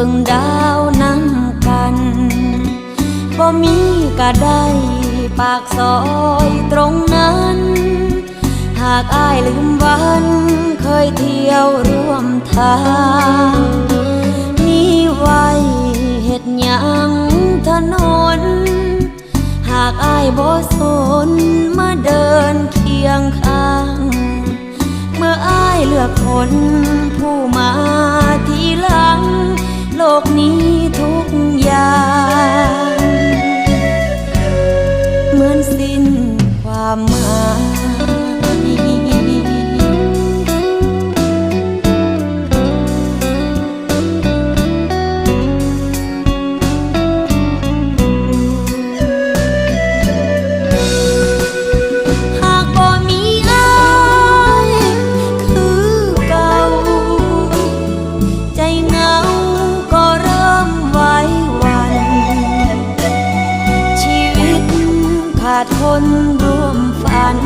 บิ่งดาวนำกันบ่มีก็ได้ปากซอยตรงนั้นหากอ้ายลืมวันเคยเที่ยวร่วมทางมีไว้เฮ็ดหยังถนนหากอ้ายบ่สนมาเดินเคียงข้างเมื่ออ้ายเลือกคนผู้มาทีหลังโลกนี้ทุกอย่างเหมือนสิ้นความหมายคนร่วมฝัน